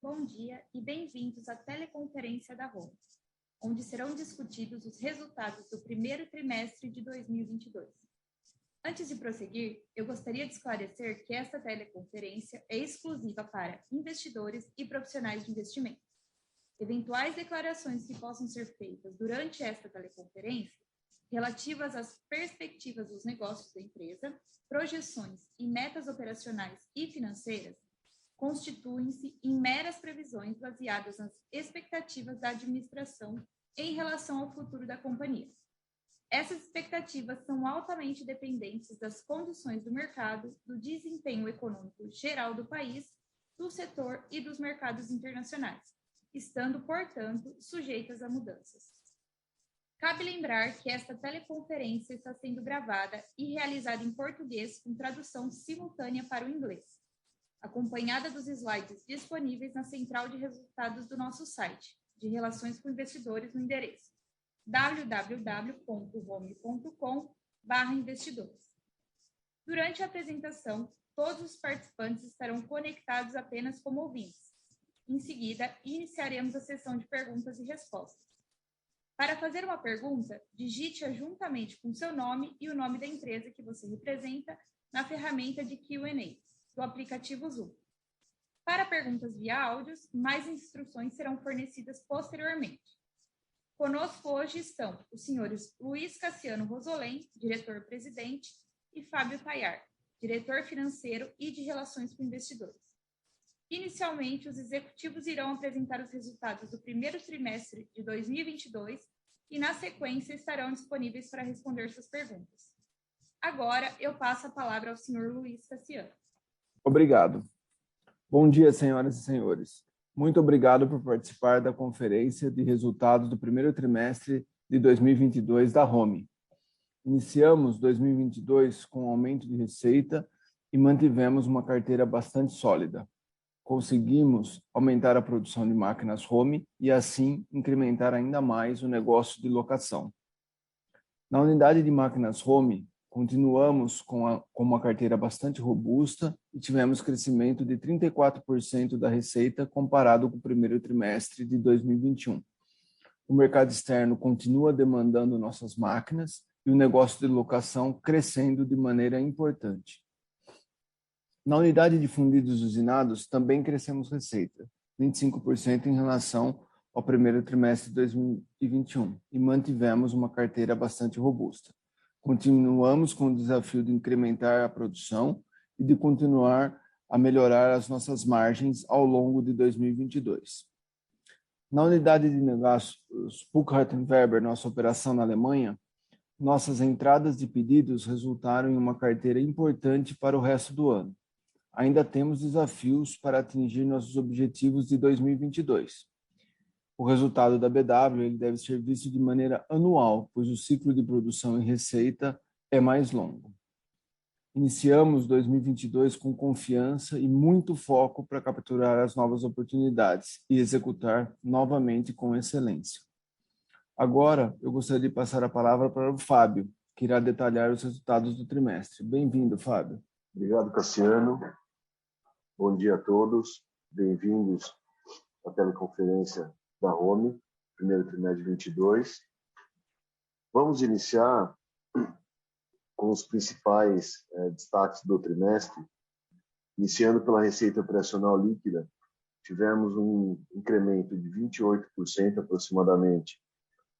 Bom dia e bem-vindos à teleconferência da Home, onde serão discutidos os resultados do primeiro trimestre de 2022. Antes de prosseguir, eu gostaria de esclarecer que esta teleconferência é exclusiva para investidores e profissionais de investimento. Eventuais declarações que possam ser feitas durante esta teleconferência, relativas às perspectivas dos negócios da empresa, projeções e metas operacionais e financeiras, constituem-se em meras previsões baseadas nas expectativas da administração em relação ao futuro da companhia. Essas expectativas são altamente dependentes das condições do mercado, do desempenho econômico geral do país, do setor e dos mercados internacionais, estando, portanto, sujeitas a mudanças. Cabe lembrar que esta teleconferência está sendo gravada e realizada em português com tradução simultânea para o inglês, acompanhada dos slides disponíveis na central de resultados do nosso site, de Relações com Investidores, no endereço www.home.com/investidores. Durante a apresentação, todos os participantes estarão conectados apenas como ouvintes. Em seguida, iniciaremos a sessão de perguntas e respostas. Para fazer uma pergunta, digite-a juntamente com seu nome e o nome da empresa que você representa na ferramenta de Q&A do aplicativo Zoom. Para perguntas via áudios, mais instruções serão fornecidas posteriormente. Conosco hoje estão os senhores Luiz Cassiano Rosolém, diretor-presidente, e Fábio Tayar, diretor financeiro e de Relações com Investidores. Inicialmente, os executivos irão apresentar os resultados do primeiro trimestre de 2022 e, na sequência, estarão disponíveis para responder suas perguntas. Agora, eu passo a palavra ao senhor Luiz Cassiano. Obrigado. Bom dia, senhoras e senhores. Muito obrigado por participar da conferência de resultados do primeiro trimestre de 2022 da Home. Iniciamos 2022 com um aumento de receita e mantivemos uma carteira bastante sólida. Conseguimos aumentar a produção de máquinas Home e, assim, incrementar ainda mais o negócio de locação. Na unidade de máquinas Home, continuamos com uma carteira bastante robusta e tivemos crescimento de 34% da receita comparado com o primeiro trimestre de 2021. O mercado externo continua demandando nossas máquinas e o negócio de locação crescendo de maneira importante. Na unidade de fundidos usinados, também crescemos receita, 25% em relação ao primeiro trimestre de 2021, e mantivemos uma carteira bastante robusta. Continuamos com o desafio de incrementar a produção e de continuar a melhorar as nossas margens ao longo de 2022. Na unidade de negócios Burkhardt & Weber, nossa operação na Alemanha, nossas entradas de pedidos resultaram em uma carteira importante para o resto do ano. Ainda temos desafios para atingir nossos objetivos de 2022. O resultado da BW ele deve ser visto de maneira anual, pois o ciclo de produção e receita é mais longo. Iniciamos 2022 com confiança e muito foco para capturar as novas oportunidades e executar novamente com excelência. Agora, eu gostaria de passar a palavra para o Fábio, que irá detalhar os resultados do trimestre. Bem-vindo, Fábio. Obrigado, Cassiano. Bom dia a todos. Bem-vindos à teleconferência da Home, primeiro trimestre de 2022. Vamos iniciar com os principais destaques do trimestre. Iniciando pela receita operacional líquida, tivemos um incremento de 28% aproximadamente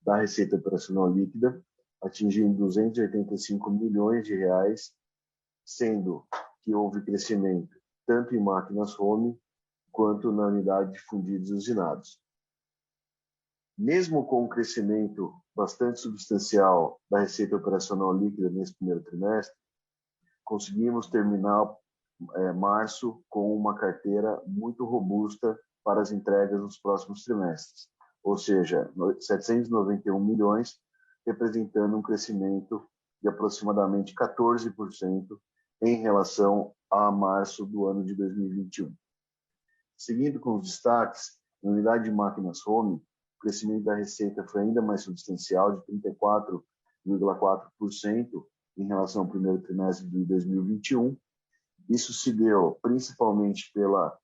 da receita operacional líquida, atingindo 285 milhões de reais, sendo que houve crescimento tanto em máquinas Home quanto na unidade de fundidos usinados. Mesmo com um crescimento bastante substancial da receita operacional líquida nesse primeiro trimestre, conseguimos terminar março com uma carteira muito robusta para as entregas nos próximos trimestres, ou seja, 791 milhões, representando um crescimento de aproximadamente 14% em relação a março do ano de 2021. Seguindo com os destaques, na unidade de máquinas Home, o crescimento da receita foi ainda mais substancial, de 34,4% em relação ao primeiro trimestre de 2021. Isso se deu principalmente pela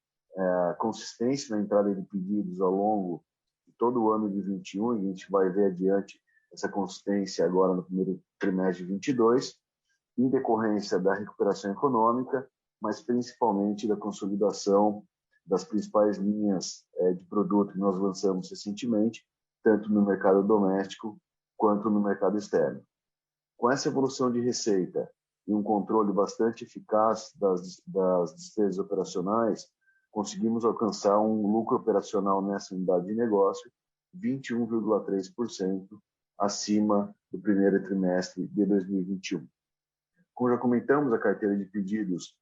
consistência na entrada de pedidos ao longo de todo o ano de 21, e a gente vai ver adiante essa consistência agora no primeiro trimestre de 22, em decorrência da recuperação econômica, mas principalmente da consolidação das principais linhas de produto que nós lançamos recentemente, tanto no mercado doméstico quanto no mercado externo. Com essa evolução de receita e um controle bastante eficaz das despesas operacionais, conseguimos alcançar um lucro operacional nessa unidade de negócio 21,3% acima do primeiro trimestre de 2021. Como já comentamos, a carteira de pedidos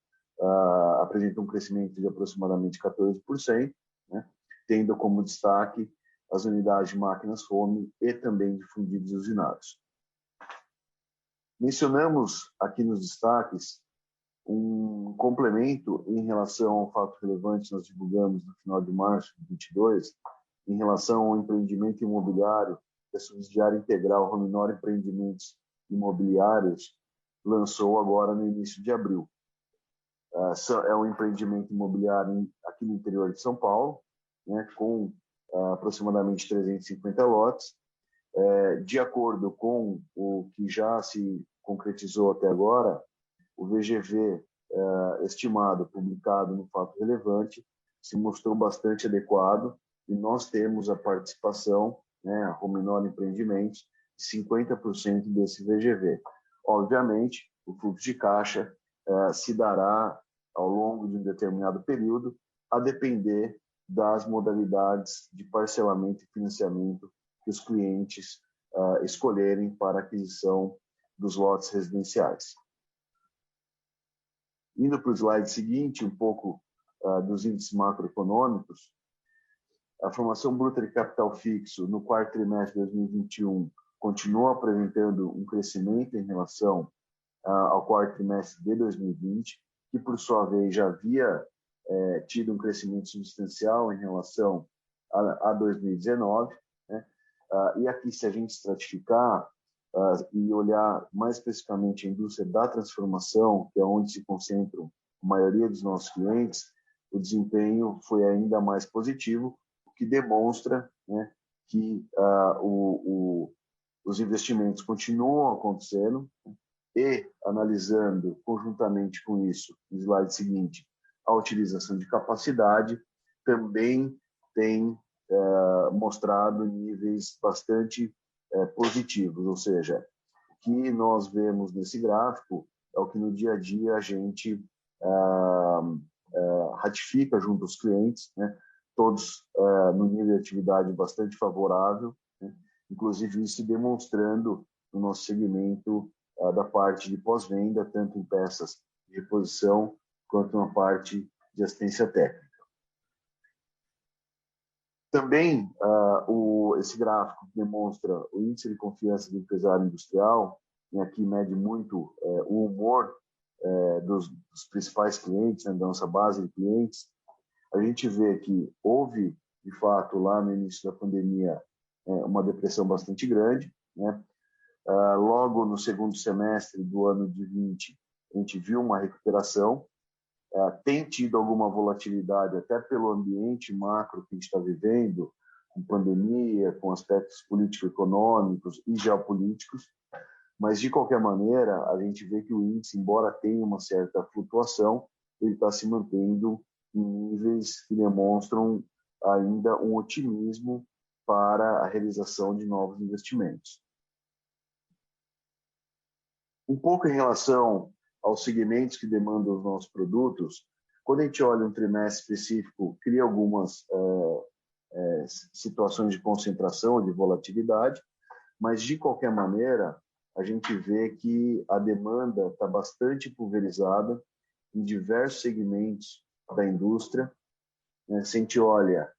apresenta um crescimento de aproximadamente 14%, né, tendo como destaque as unidades de máquinas home e também de fundidos usinados. Mencionamos aqui nos destaques um complemento em relação ao fato relevante que nós divulgamos no final de março de 2022, em relação ao empreendimento imobiliário, que a subsidiária integral Rominor Empreendimentos Imobiliários lançou agora no início de abril. É um empreendimento imobiliário aqui no interior de São Paulo, né, com aproximadamente 350 lotes. De acordo com o que já se concretizou até agora, o VGV estimado, publicado no fato relevante, se mostrou bastante adequado e nós temos a participação, né, a Rominor Empreendimentos, de 50% desse VGV. Obviamente, o fluxo de caixa se dará ao longo de um determinado período, a depender das modalidades de parcelamento e financiamento que os clientes escolherem para a aquisição dos lotes residenciais. Indo para o slide seguinte, um pouco dos índices macroeconômicos, a formação bruta de capital fixo no quarto trimestre de 2021 continua apresentando um crescimento em relação ao quarto trimestre de 2020, que por sua vez já havia tido um crescimento substancial em relação a 2019, né? E aqui, se a gente estratificar e olhar mais especificamente a indústria da transformação, que é onde se concentram a maioria dos nossos clientes, o desempenho foi ainda mais positivo, o que demonstra, né, que os investimentos continuam acontecendo, e, analisando conjuntamente com isso, no slide seguinte, a utilização de capacidade também tem mostrado níveis bastante positivos, ou seja, o que nós vemos nesse gráfico é o que no dia a dia a gente ratifica junto aos clientes, né? Todos no nível de atividade bastante favorável, né? Inclusive isso demonstrando no nosso segmento da parte de pós-venda, tanto em peças de reposição quanto na parte de assistência técnica. Também esse gráfico demonstra o índice de confiança do empresário industrial, e aqui mede muito o humor dos principais clientes, né, da nossa base de clientes. A gente vê que houve, de fato, lá no início da pandemia, uma depressão bastante grande, né? Logo no segundo semestre do ano de 20, a gente viu uma recuperação, tem tido alguma volatilidade até pelo ambiente macro que a gente está vivendo, com pandemia, com aspectos político-econômicos e geopolíticos, mas de qualquer maneira a gente vê que o índice, embora tenha uma certa flutuação, ele está se mantendo em níveis que demonstram ainda um otimismo para a realização de novos investimentos. Um pouco em relação aos segmentos que demandam os nossos produtos, quando a gente olha um trimestre específico, cria algumas situações de concentração, de volatilidade, mas, de qualquer maneira, a gente vê que a demanda está bastante pulverizada em diversos segmentos da indústria. Se a gente olha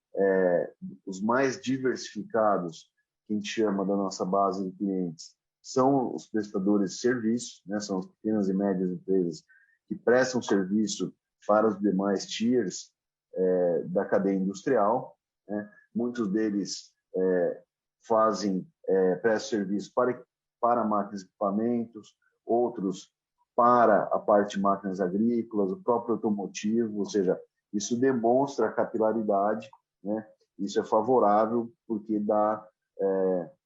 os mais diversificados, que a gente chama da nossa base de clientes, são os prestadores de serviços, né? São as pequenas e médias empresas que prestam serviço para os demais tiers da cadeia industrial, né? Muitos deles prestam serviço para máquinas e equipamentos, outros para a parte de máquinas agrícolas, o próprio automotivo, ou seja, Isso demonstra a capilaridade, né? Isso é favorável porque dá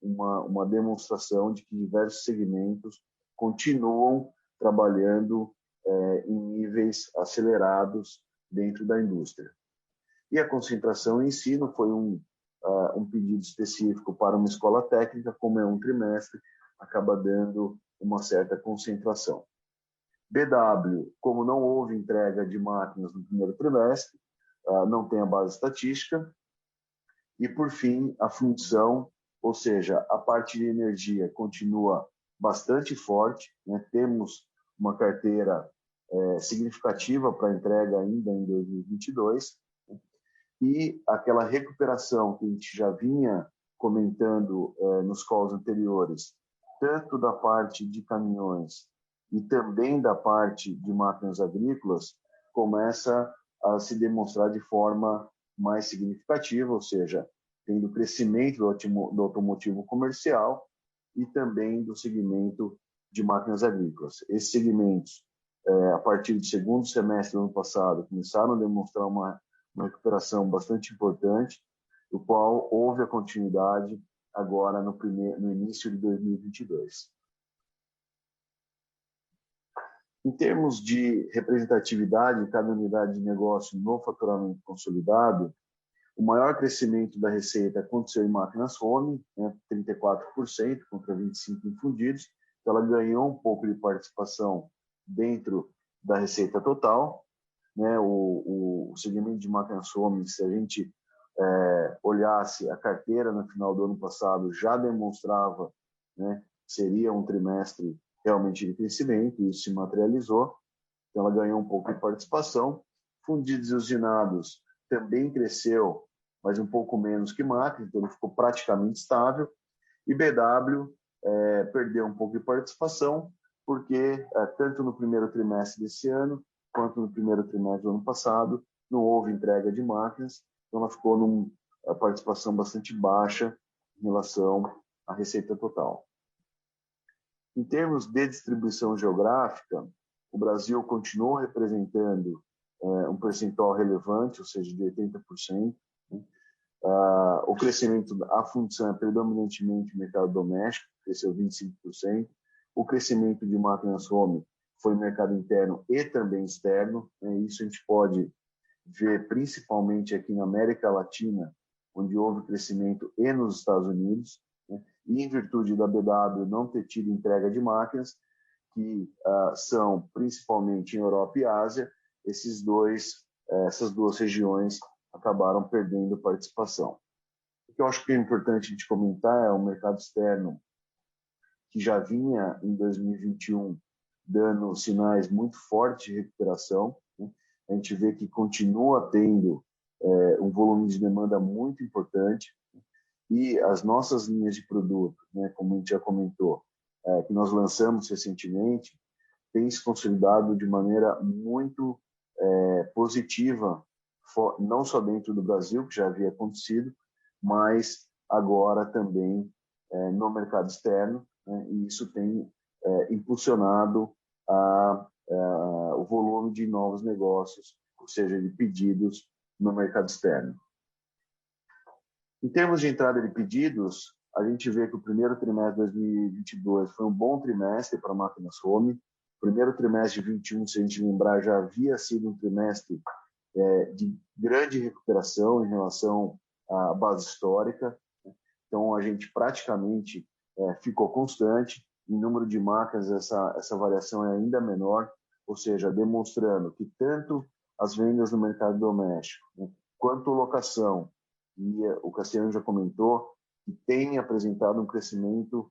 uma demonstração de que diversos segmentos continuam trabalhando em níveis acelerados dentro da indústria. E a concentração em si não foi um pedido específico para uma escola técnica, como é um trimestre, acaba dando uma certa concentração. BW, como não houve entrega de máquinas no primeiro trimestre, não tem a base estatística. E, por fim, a função, ou seja, a parte de energia continua bastante forte, né? Temos uma carteira significativa para entrega ainda em 2022, e aquela recuperação que a gente já vinha comentando nos calls anteriores, tanto da parte de caminhões e também da parte de máquinas agrícolas, começa a se demonstrar de forma mais significativa, ou seja, tendo crescimento do automotivo comercial e também do segmento de máquinas agrícolas. Esses segmentos, a partir do segundo semestre do ano passado, começaram a demonstrar uma recuperação bastante importante, do qual houve a continuidade agora no início de 2022. Em termos de representatividade de cada unidade de negócio no faturamento consolidado, o maior crescimento da receita aconteceu em máquinas home, né, 34% contra 25% em fundidos, então ela ganhou um pouco de participação dentro da receita total, né? O segmento de máquinas home, se a gente olhasse a carteira no final do ano passado, já demonstrava, né, que seria um trimestre realmente de crescimento, e isso se materializou, então ela ganhou um pouco de participação. Fundidos e usinados também cresceu, mas um pouco menos que máquina, então ele ficou praticamente estável, e BW perdeu um pouco de participação, porque tanto no primeiro trimestre desse ano, quanto no primeiro trimestre do ano passado, não houve entrega de máquinas, então ela ficou numa participação bastante baixa em relação à receita total. Em termos de distribuição geográfica, o Brasil continuou representando um percentual relevante, ou seja, de 80%. Né? O crescimento, a função é predominantemente mercado doméstico, cresceu 25%. O crescimento de máquinas home foi mercado interno e também externo. Né? Isso a gente pode ver principalmente aqui na América Latina, onde houve crescimento, e nos Estados Unidos. Né? E em virtude da BW não ter tido entrega de máquinas, que são principalmente em Europa e Ásia, essas duas regiões acabaram perdendo participação. O que eu acho que é importante a gente comentar é o mercado externo, que já vinha em 2021 dando sinais muito fortes de recuperação. Né? A gente vê que continua tendo um volume de demanda muito importante, e as nossas linhas de produto, né, como a gente já comentou, que nós lançamos recentemente, tem se consolidado de maneira muito positiva, não só dentro do Brasil, que já havia acontecido, mas agora também no mercado externo, né, e isso tem impulsionado o volume de novos negócios, ou seja, de pedidos no mercado externo. Em termos de entrada de pedidos, a gente vê que o primeiro trimestre de 2022 foi um bom trimestre para máquinas home. O primeiro trimestre de 2021, se a gente lembrar, já havia sido um trimestre de grande recuperação em relação à base histórica. Então, a gente praticamente ficou constante. Em número de máquinas, essa variação é ainda menor, ou seja, demonstrando que tanto as vendas no mercado doméstico, né, quanto locação, e o Cassiano já comentou, que tem apresentado um crescimento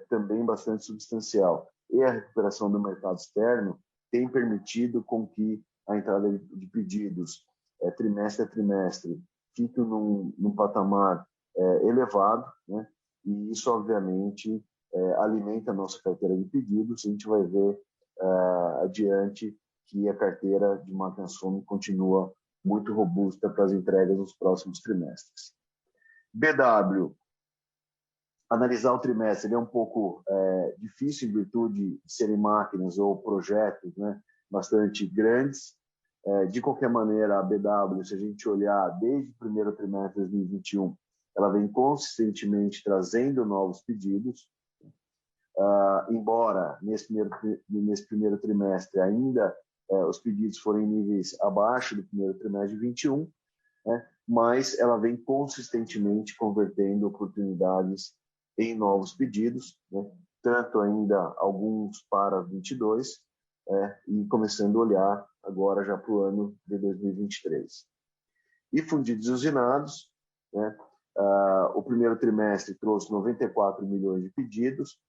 também bastante substancial. E a recuperação do mercado externo tem permitido com que a entrada de pedidos trimestre a trimestre fique num patamar elevado, né? E isso, obviamente, alimenta a nossa carteira de pedidos. A gente vai ver adiante que a carteira de máquinas home continua muito robusta para as entregas nos próximos trimestres. BW, analisar o trimestre é um pouco difícil em virtude de serem máquinas ou projetos, né, bastante grandes. De qualquer maneira, a BW, se a gente olhar desde o primeiro trimestre de 2021, ela vem consistentemente trazendo novos pedidos, embora nesse primeiro trimestre ainda os pedidos forem em níveis abaixo do primeiro trimestre de 21, né? Mas ela vem consistentemente convertendo oportunidades em novos pedidos, né? Tanto ainda alguns para 22, e começando a olhar agora já para o ano de 2023. E fundidos e usinados, né? O primeiro trimestre trouxe 94 milhões de pedidos,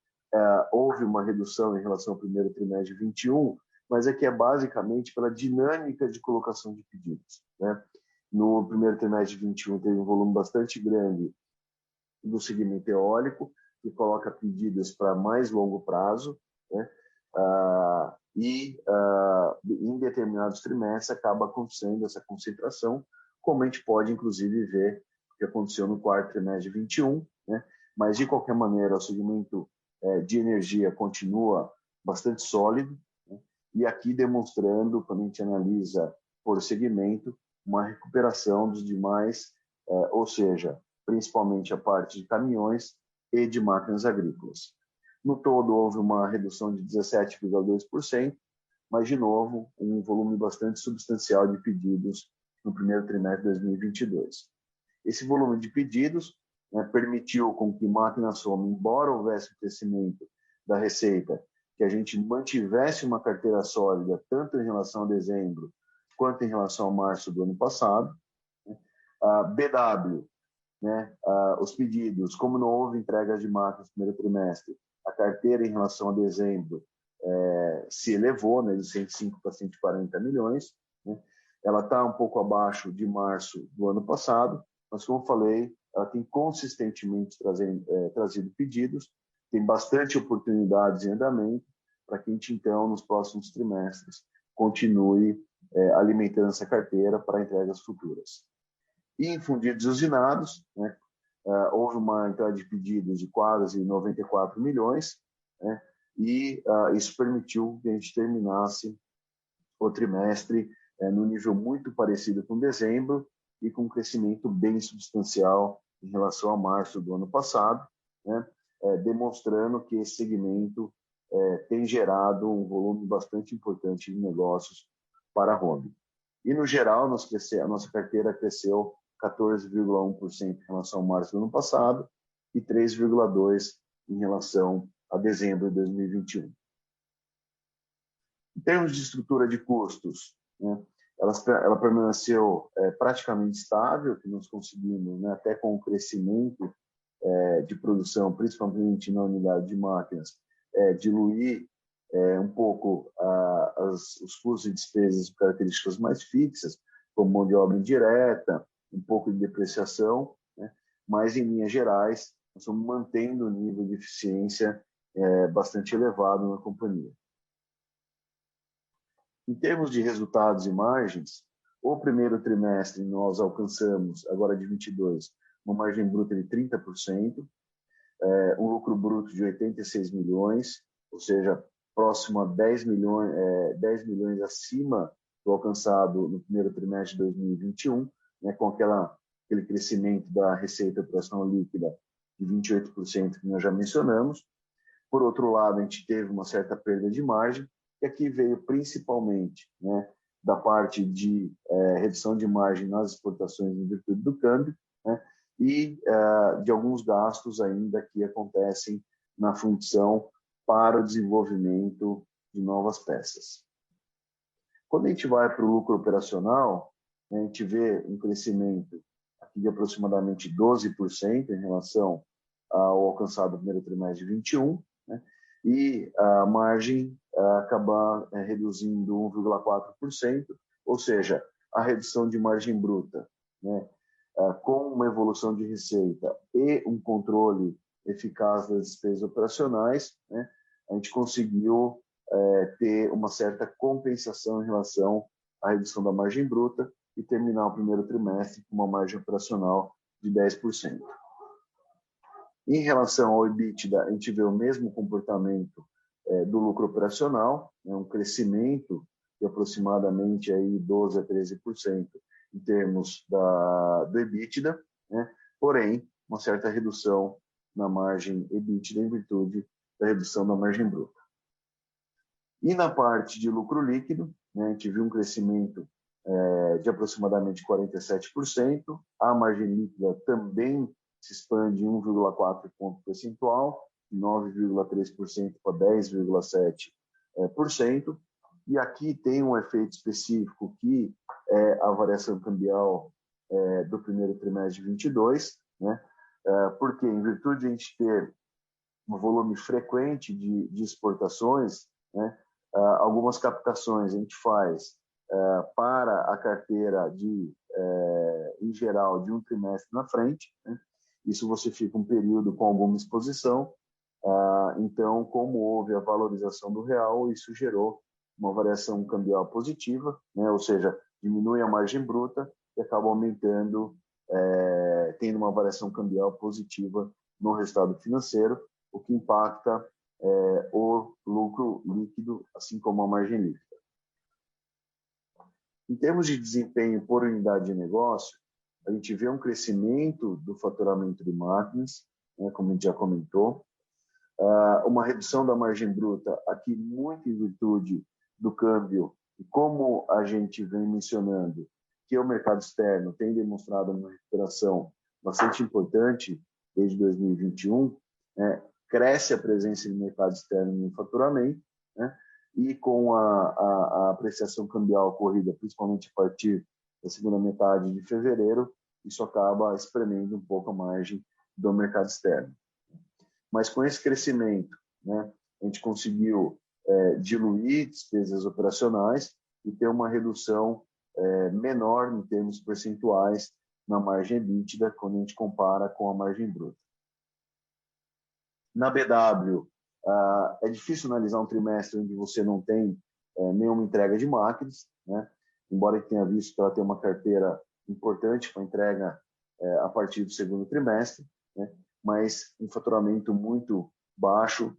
houve uma redução em relação ao primeiro trimestre de 21, mas aqui é basicamente pela dinâmica de colocação de pedidos, né? No primeiro trimestre de 21 teve um volume bastante grande do segmento eólico, que coloca pedidos para mais longo prazo, né? Em determinados trimestres acaba acontecendo essa concentração, como a gente pode inclusive ver que aconteceu no quarto trimestre de 21, né? Mas de qualquer maneira o segmento de energia continua bastante sólido, né? E aqui demonstrando, quando a gente analisa por segmento, uma recuperação dos demais, ou seja, principalmente a parte de caminhões e de máquinas agrícolas. No todo, houve uma redução de 17,2%, mas, de novo, um volume bastante substancial de pedidos no primeiro trimestre de 2022. Esse volume de pedidos, né, permitiu com que máquina soma, embora houvesse um crescimento da receita, que a gente mantivesse uma carteira sólida, tanto em relação a dezembro, quanto em relação a março do ano passado. A BW, né, os pedidos, como não houve entregas de máquinas no primeiro trimestre, a carteira em relação a dezembro se elevou, né, de 105 para 140 milhões. Né? Ela está um pouco abaixo de março do ano passado, mas, como eu falei, ela tem consistentemente trazido pedidos, tem bastante oportunidades em andamento para que a gente, então, nos próximos trimestres, continue alimentando essa carteira para entregas futuras. E em fundidos e usinados, né, houve uma entrada de pedidos de quase 94 milhões, né, e isso permitiu que a gente terminasse o trimestre no nível muito parecido com dezembro e com um crescimento bem substancial em relação a março do ano passado, né, demonstrando que esse segmento tem gerado um volume bastante importante de negócios para a Home. E, no geral, a nossa carteira cresceu 14,1% em relação a março do ano passado e 3,2% em relação a dezembro de 2021. Em termos de estrutura de custos, né, ela permaneceu praticamente estável, que nós conseguimos, né, até com o crescimento de produção, principalmente na unidade de máquinas, diluir um pouco os custos e despesas de características mais fixas, como mão de obra indireta, um pouco de depreciação, né? Mas, em linhas gerais, nós estamos mantendo o nível de eficiência bastante elevado na companhia. Em termos de resultados e margens, o primeiro trimestre nós alcançamos, agora de 22, uma margem bruta de 30%, um lucro bruto de 86 milhões, ou seja, próximo a 10 milhões acima do alcançado no primeiro trimestre de 2021, né, com aquele crescimento da receita operacional líquida de 28% que nós já mencionamos. Por outro lado, a gente teve uma certa perda de margem, que aqui veio principalmente, né, da parte de redução de margem nas exportações em virtude do câmbio, né, e de alguns gastos ainda que acontecem na função para o desenvolvimento de novas peças. Quando a gente vai para o lucro operacional, a gente vê um crescimento aqui de aproximadamente 12% em relação ao alcançado no primeiro trimestre de 21, né? E a margem acaba reduzindo 1,4%, ou seja, a redução de margem bruta, né? Com uma evolução de receita e um controle eficaz das despesas operacionais, né? A gente conseguiu ter uma certa compensação em relação à redução da margem bruta e terminar o primeiro trimestre com uma margem operacional de 10%. Em relação ao EBITDA, a gente vê o mesmo comportamento do lucro operacional, né, um crescimento de aproximadamente aí 12% a 13% em termos do EBITDA, né? Porém, uma certa redução na margem EBITDA em virtude da redução da margem bruta. E na parte de lucro líquido, né, a gente viu um crescimento de aproximadamente 47%, a margem líquida também se expande em 1,4 ponto percentual, de 9,3% para 10,7%, e aqui tem um efeito específico que é a variação cambial do primeiro trimestre de 22, né? Porque em virtude de a gente ter um volume frequente de exportações, né? Algumas captações a gente faz para a carteira em geral, de um trimestre na frente, né? Isso você fica um período com alguma exposição. Então, como houve a valorização do real, isso gerou uma variação cambial positiva, né? Ou seja, diminui a margem bruta e acaba aumentando, tendo uma variação cambial positiva no resultado financeiro, o que impacta o lucro líquido, assim como a margem líquida. Em termos de desempenho por unidade de negócio, a gente vê um crescimento do faturamento de máquinas, né, como a gente já comentou, uma redução da margem bruta, aqui muito em virtude do câmbio, e como a gente vem mencionando, que o mercado externo tem demonstrado uma recuperação bastante importante desde 2021, né, cresce a presença do mercado externo no faturamento, né, e com a apreciação cambial ocorrida, principalmente a partir da segunda metade de fevereiro, isso acaba espremendo um pouco a margem do mercado externo. Mas com esse crescimento, né, a gente conseguiu diluir despesas operacionais e ter uma redução menor em termos percentuais na margem EBITDA quando a gente compara com a margem bruta. Na BW, é difícil analisar um trimestre onde você não tem nenhuma entrega de máquinas, né? Embora eu tenha visto que ela tem uma carteira importante para entrega a partir do segundo trimestre, né? Mas um faturamento muito baixo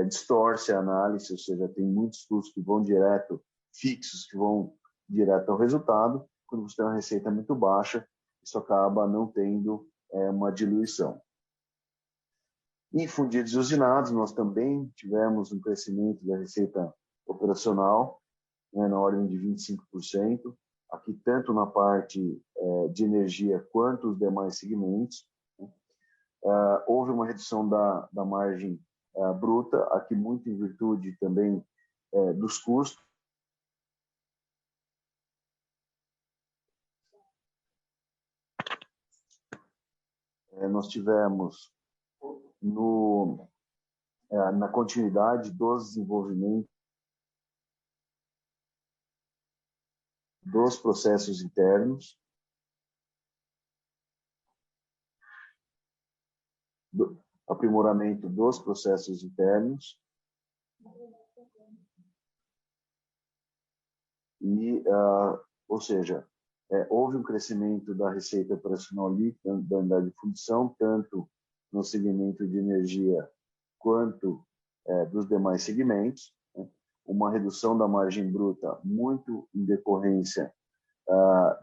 distorce a análise, ou seja, tem muitos custos que vão direto, fixos, que vão direto ao resultado. Quando você tem uma receita muito baixa, isso acaba não tendo uma diluição. Em fundidos e usinados, nós também tivemos um crescimento da receita operacional, né, na ordem de 25%, aqui tanto na parte de energia quanto os demais segmentos. Houve uma redução da margem bruta, aqui muito em virtude também dos custos. Nós tivemos na continuidade dos desenvolvimentos dos processos internos, do aprimoramento dos processos internos e, ou seja, houve um crescimento da receita operacional líquida da unidade de fundição, tanto no segmento de energia quanto dos demais segmentos, né? Uma redução da margem bruta muito em decorrência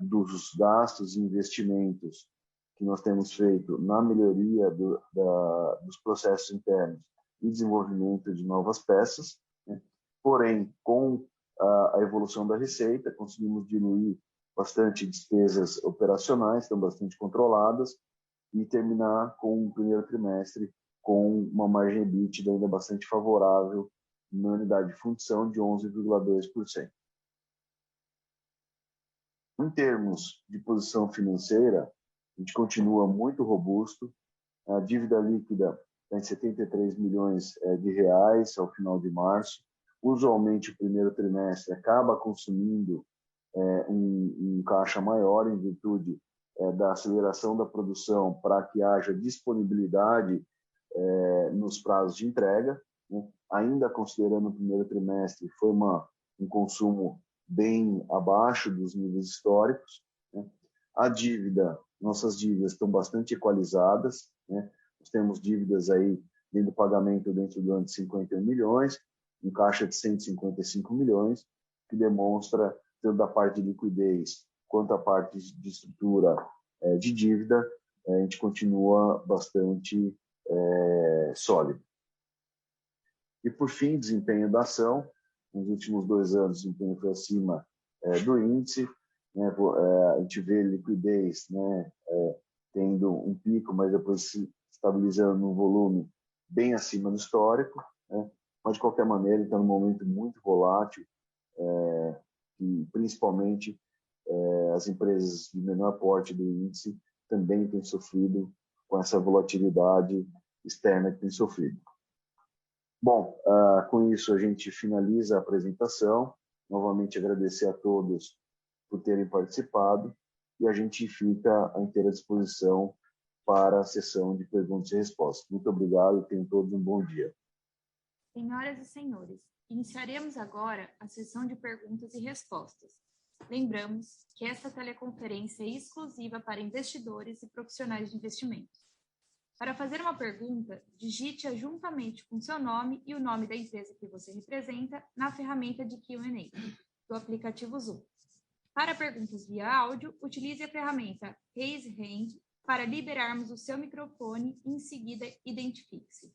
dos gastos e investimentos que nós temos feito na melhoria dos processos internos e desenvolvimento de novas peças, né? Porém, com a evolução da receita, conseguimos diluir bastante despesas operacionais, estão bastante controladas, e terminar com o primeiro trimestre com uma margem EBITDA ainda bastante favorável na unidade de fundição de 11,2%. Em termos de posição financeira, a gente continua muito robusto. A dívida líquida está em 73 milhões de reais ao final de março. Usualmente, o primeiro trimestre acaba consumindo um caixa maior em virtude da aceleração da produção para que haja disponibilidade nos prazos de entrega, né? Ainda considerando o primeiro trimestre, foi um consumo bem abaixo dos níveis históricos, né? A dívida, nossas dívidas estão bastante equalizadas, né? Nós temos dívidas aí dentro do pagamento dentro do ano de 51 milhões, um caixa de 155 milhões, que demonstra, tanto da parte de liquidez quanto a parte de estrutura de dívida, a gente continua bastante sólido. E, por fim, desempenho da ação. Nos últimos 2 anos, o desempenho foi acima do índice. Né? A gente vê liquidez, né, tendo um pico, mas depois se estabilizando num volume bem acima do histórico. Né? Mas, de qualquer maneira, está num momento muito volátil, e principalmente as empresas de menor porte do índice também têm sofrido com essa volatilidade externa que tem sofrido. Bom, com isso a gente finaliza a apresentação. Novamente agradecer a todos por terem participado e a gente fica à inteira disposição para a sessão de perguntas e respostas. Muito obrigado e tenham todos um bom dia. Senhoras e senhores, iniciaremos agora a sessão de perguntas e respostas. Lembramos que esta teleconferência é exclusiva para investidores e profissionais de investimentos. Para fazer uma pergunta, digite-a juntamente com seu nome e o nome da empresa que você representa na ferramenta de Q&A do aplicativo Zoom. Para perguntas via áudio, utilize a ferramenta Raise Hand para liberarmos o seu microfone e, em seguida, identifique-se.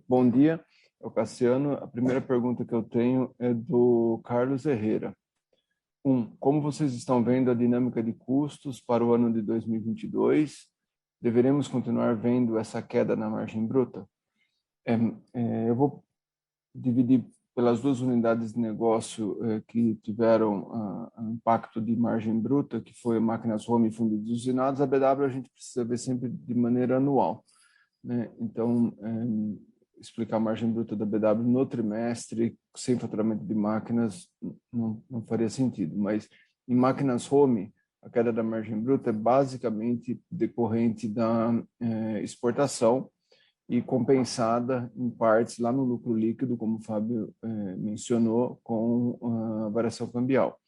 Bom dia, é o Cassiano. A primeira pergunta que eu tenho é do Carlos Herrera. Como vocês estão vendo a dinâmica de custos para o ano de 2022? Deveremos continuar vendo essa queda na margem bruta? Eu vou dividir pelas 2 unidades de negócio que tiveram impacto de margem bruta, que foi máquinas home e fundos usinados. A BW a gente precisa ver sempre de maneira anual, né? Então, explicar a margem bruta da BW no trimestre, sem faturamento de máquinas, não faria sentido. Mas em máquinas home, a queda da margem bruta é basicamente decorrente da exportação e compensada em partes lá no lucro líquido, como o Fábio mencionou, com a variação cambial.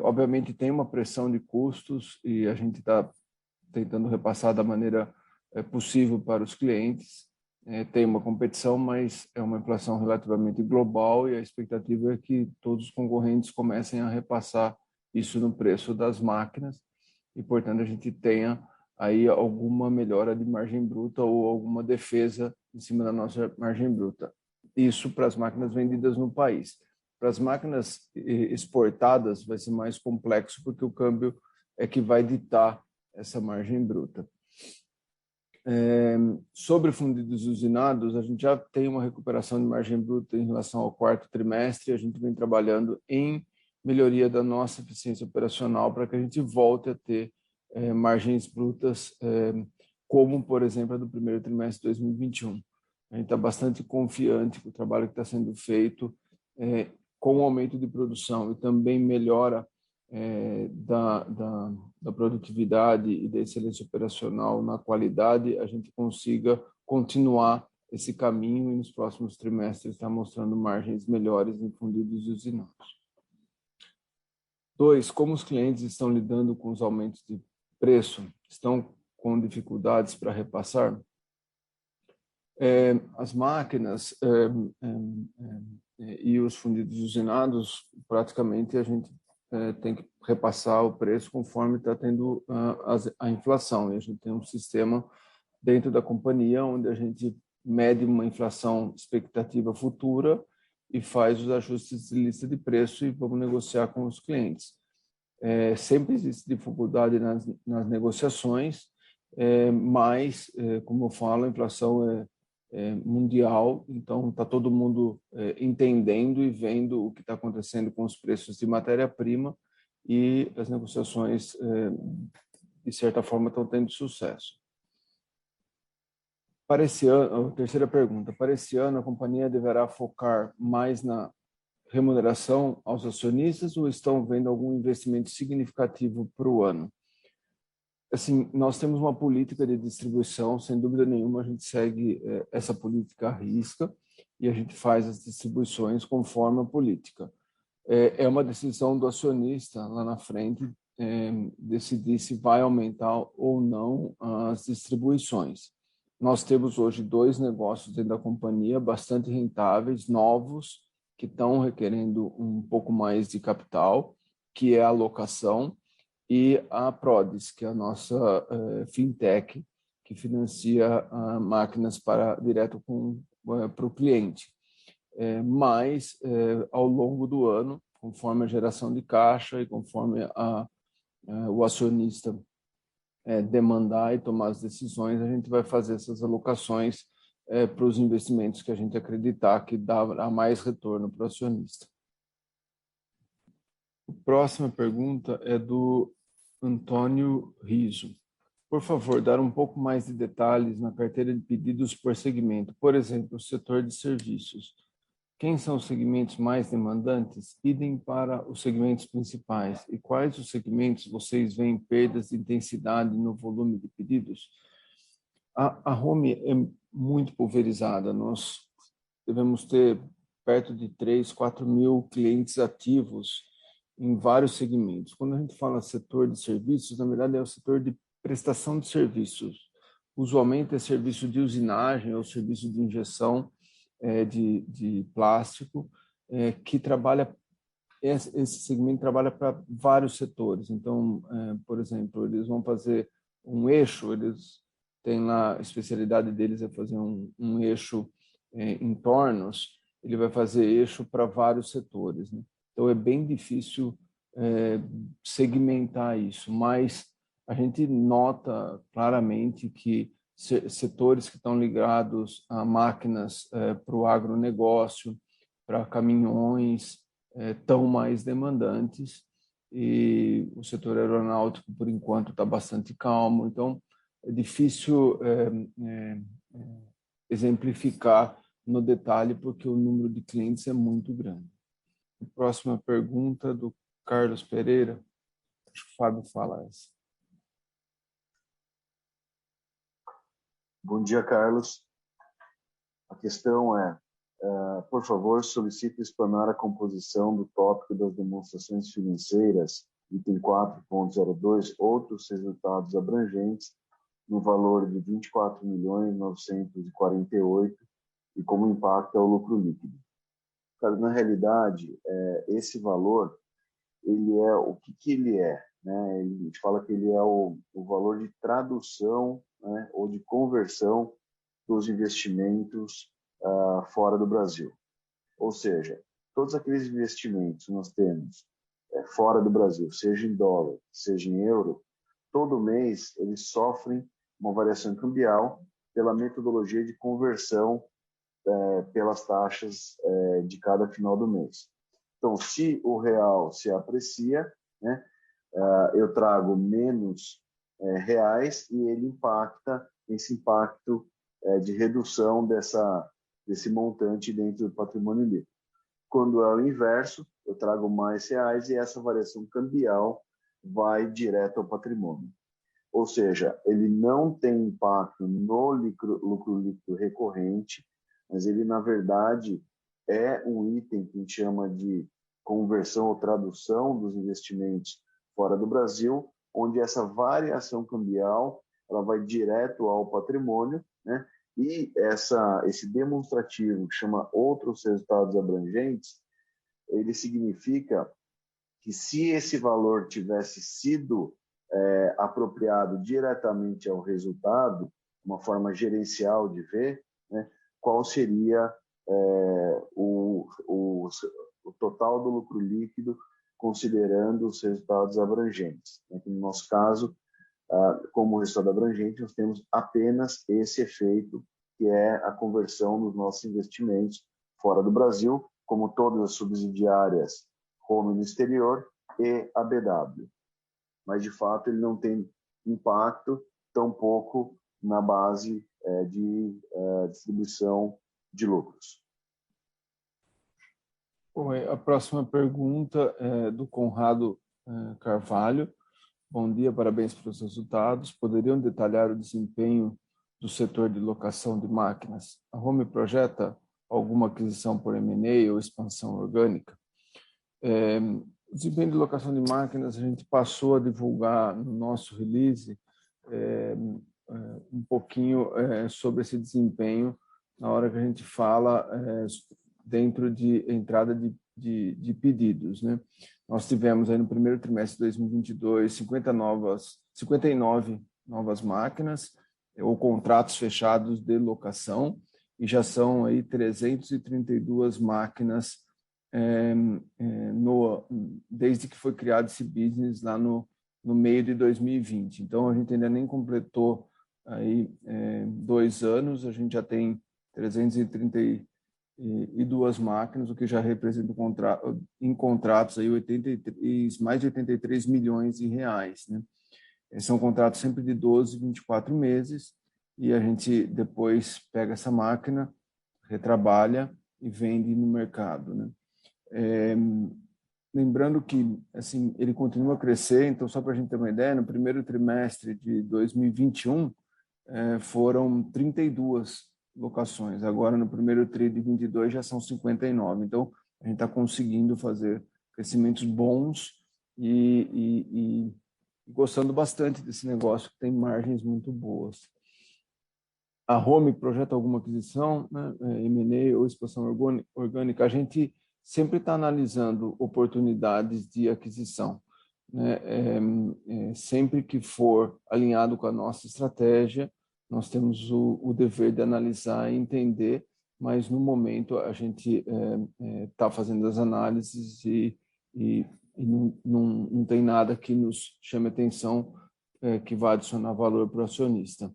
Obviamente tem uma pressão de custos e a gente está tentando repassar da maneira possível para os clientes. Tem uma competição, mas é uma inflação relativamente global e a expectativa é que todos os concorrentes comecem a repassar isso no preço das máquinas e, portanto, a gente tenha aí alguma melhora de margem bruta ou alguma defesa em cima da nossa margem bruta. Isso para as máquinas vendidas no país. Para as máquinas exportadas vai ser mais complexo porque o câmbio é que vai ditar essa margem bruta. Sobre fundidos usinados, a gente já tem uma recuperação de margem bruta em relação ao 4º trimestre. A gente vem trabalhando em melhoria da nossa eficiência operacional para que a gente volte a ter margens brutas, como, por exemplo, a do 1º trimestre de 2021. A gente está bastante confiante com o trabalho que está sendo feito, com o aumento de produção e também melhora da produtividade e da excelência operacional na qualidade, a gente consiga continuar esse caminho e nos próximos trimestres estar mostrando margens melhores em fundidos e usinados. 2, como os clientes estão lidando com os aumentos de preço? Estão com dificuldades para repassar? As máquinas e os fundidos usinados, praticamente a gente tem que repassar o preço conforme está tendo a inflação. E a gente tem um sistema dentro da companhia onde a gente mede uma inflação expectativa futura e faz os ajustes de lista de preço e vamos negociar com os clientes. Sempre existe dificuldade nas negociações, mas, como eu falo, a inflação mundial, então está todo mundo entendendo e vendo o que está acontecendo com os preços de matéria-prima e as negociações, de certa forma, estão tendo sucesso. Para esse ano, a terceira pergunta, para esse ano a companhia deverá focar mais na remuneração aos acionistas ou estão vendo algum investimento significativo para o ano? Assim, nós temos uma política de distribuição, sem dúvida nenhuma, a gente segue essa política à risca e a gente faz as distribuições conforme a política. É uma decisão do acionista lá na frente decidir se vai aumentar ou não as distribuições. Nós temos hoje 2 negócios dentro da companhia bastante rentáveis, novos, que estão requerendo um pouco mais de capital, que é a locação, e a Prodis, que é a nossa fintech, que financia máquinas direto para o cliente. Mas, ao longo do ano, conforme a geração de caixa e conforme o acionista demandar e tomar as decisões, a gente vai fazer essas alocações para os investimentos que a gente acreditar que dá mais retorno para o acionista. A próxima pergunta é do Antônio Riso. Por favor, dar um pouco mais de detalhes na carteira de pedidos por segmento. Por exemplo, o setor de serviços. Quem são os segmentos mais demandantes? Idem para os segmentos principais. E quais os segmentos vocês veem perdas de intensidade no volume de pedidos? A Home é muito pulverizada. Nós devemos ter perto de 3, 4 mil clientes ativos em vários segmentos. Quando a gente fala setor de serviços, na verdade é o setor de prestação de serviços. Usualmente é serviço de usinagem ou serviço de injeção de plástico, que trabalha, esse segmento trabalha para vários setores. Então, por exemplo, eles vão fazer um eixo, eles têm lá, a especialidade deles é fazer um eixo em tornos, ele vai fazer eixo para vários setores, né? Então, é bem difícil segmentar isso, mas a gente nota claramente que setores que estão ligados a máquinas para o agronegócio, para caminhões, estão mais demandantes, e o setor aeronáutico, por enquanto, está bastante calmo. Então, é difícil exemplificar no detalhe, porque o número de clientes é muito grande. A próxima pergunta do Carlos Pereira. Acho que o Fábio fala essa. Bom dia, Carlos. A questão é, por favor, solicito explanar a composição do tópico das demonstrações financeiras, item 4.02, outros resultados abrangentes, no valor de 24.948 e como impacta o lucro líquido. Carlos, na realidade, esse valor, ele é o que ele é, né? A gente fala que ele é o valor de tradução, né, ou de conversão dos investimentos fora do Brasil. Ou seja, todos aqueles investimentos que nós temos fora do Brasil, seja em dólar, seja em euro, todo mês eles sofrem uma variação cambial pela metodologia de conversão pelas taxas de cada final do mês. Então, se o real se aprecia, né, eu trago menos reais e ele impacta, esse impacto de redução desse montante dentro do patrimônio líquido. Quando é o inverso, eu trago mais reais e essa variação cambial vai direto ao patrimônio. Ou seja, ele não tem impacto no lucro líquido recorrente, mas ele, na verdade, é um item que a gente chama de conversão ou tradução dos investimentos fora do Brasil, onde essa variação cambial ela vai direto ao patrimônio, né? E esse demonstrativo, que chama outros resultados abrangentes, ele significa que se esse valor tivesse sido apropriado diretamente ao resultado, uma forma gerencial de ver, né, qual seria o total do lucro líquido, considerando os resultados abrangentes. No nosso caso, como resultado abrangente, nós temos apenas esse efeito, que é a conversão dos nossos investimentos fora do Brasil, como todas as subsidiárias Home no exterior e a BW. Mas, de fato, ele não tem impacto, tampouco na base de distribuição de lucros. Oi, a próxima pergunta é do Conrado Carvalho. Bom dia, parabéns pelos resultados. Poderiam detalhar o desempenho do setor de locação de máquinas? A Home projeta alguma aquisição por M&A ou expansão orgânica? O desempenho de locação de máquinas, a gente passou a divulgar no nosso release um pouquinho sobre esse desempenho na hora que a gente fala dentro de entrada de pedidos, né? Nós tivemos aí no primeiro trimestre de 2022 59 novas máquinas ou contratos fechados de locação, e já são aí 332 máquinas desde que foi criado esse business lá no meio de 2020. Então, a gente ainda nem completou aí 2 anos, a gente já tem 332 máquinas, o que já representa em contratos aí mais de 83 milhões de reais, né? São contratos sempre de 12, 24 meses, e a gente depois pega essa máquina, retrabalha e vende no mercado, né? Lembrando que assim ele continua a crescer, então só para a gente ter uma ideia, no primeiro trimestre de 2021 foram 32 locações, agora no primeiro tri de 22 já são 59, então a gente está conseguindo fazer crescimentos bons e gostando bastante desse negócio, que tem margens muito boas. A Home projeta alguma aquisição, né? M&A ou expansão orgânica, a gente sempre está analisando oportunidades de aquisição, né? Sempre que for alinhado com a nossa estratégia, nós temos o dever de analisar e entender, mas no momento a gente está fazendo as análises e não tem nada que nos chame atenção que vá adicionar valor para o acionista.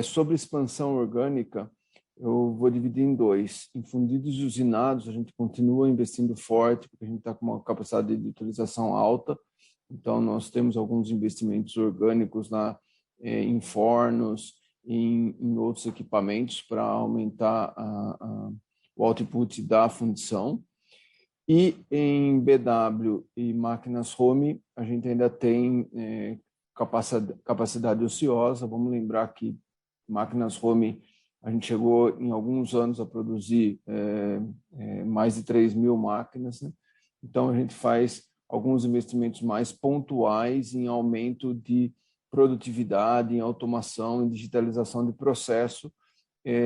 Sobre expansão orgânica, eu vou dividir em 2. Em fundidos e usinados, a gente continua investindo forte, porque a gente está com uma capacidade de utilização alta. Então, nós temos alguns investimentos orgânicos lá em fornos, em outros equipamentos para aumentar o output da fundição. E em BW e máquinas Home, a gente ainda tem capacidade ociosa. Vamos lembrar que máquinas Home, a gente chegou em alguns anos a produzir mais de 3.000 máquinas, né? Então, a gente faz alguns investimentos mais pontuais em aumento de produtividade, em automação, em digitalização de processo,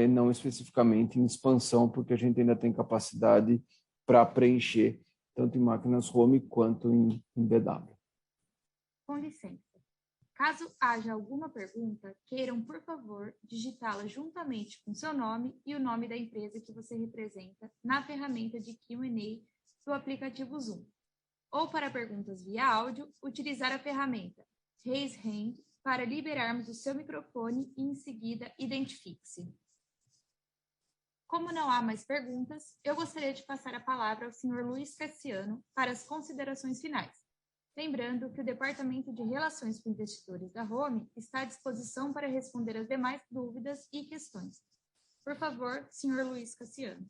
não especificamente em expansão, porque a gente ainda tem capacidade para preencher, tanto em máquinas Home quanto em BW. Com licença. Caso haja alguma pergunta, queiram, por favor, digitá-la juntamente com seu nome e o nome da empresa que você representa na ferramenta de Q&A do aplicativo Zoom. Ou para perguntas via áudio, utilizar a ferramenta Raise Hand para liberarmos o seu microfone e, em seguida, identifique-se. Como não há mais perguntas, eu gostaria de passar a palavra ao Sr. Luiz Cassiano para as considerações finais. Lembrando que o Departamento de Relações com Investidores da Home está à disposição para responder as demais dúvidas e questões. Por favor, Sr. Luiz Cassiano.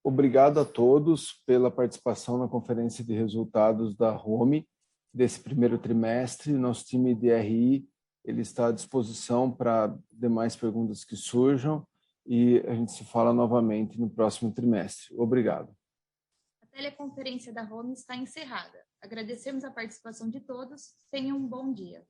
Obrigado a todos pela participação na conferência de resultados da Home desse primeiro trimestre. Nosso time de RI ele está à disposição para demais perguntas que surjam e a gente se fala novamente no próximo trimestre. Obrigado. A teleconferência da Home está encerrada. Agradecemos a participação de todos. Tenham um bom dia.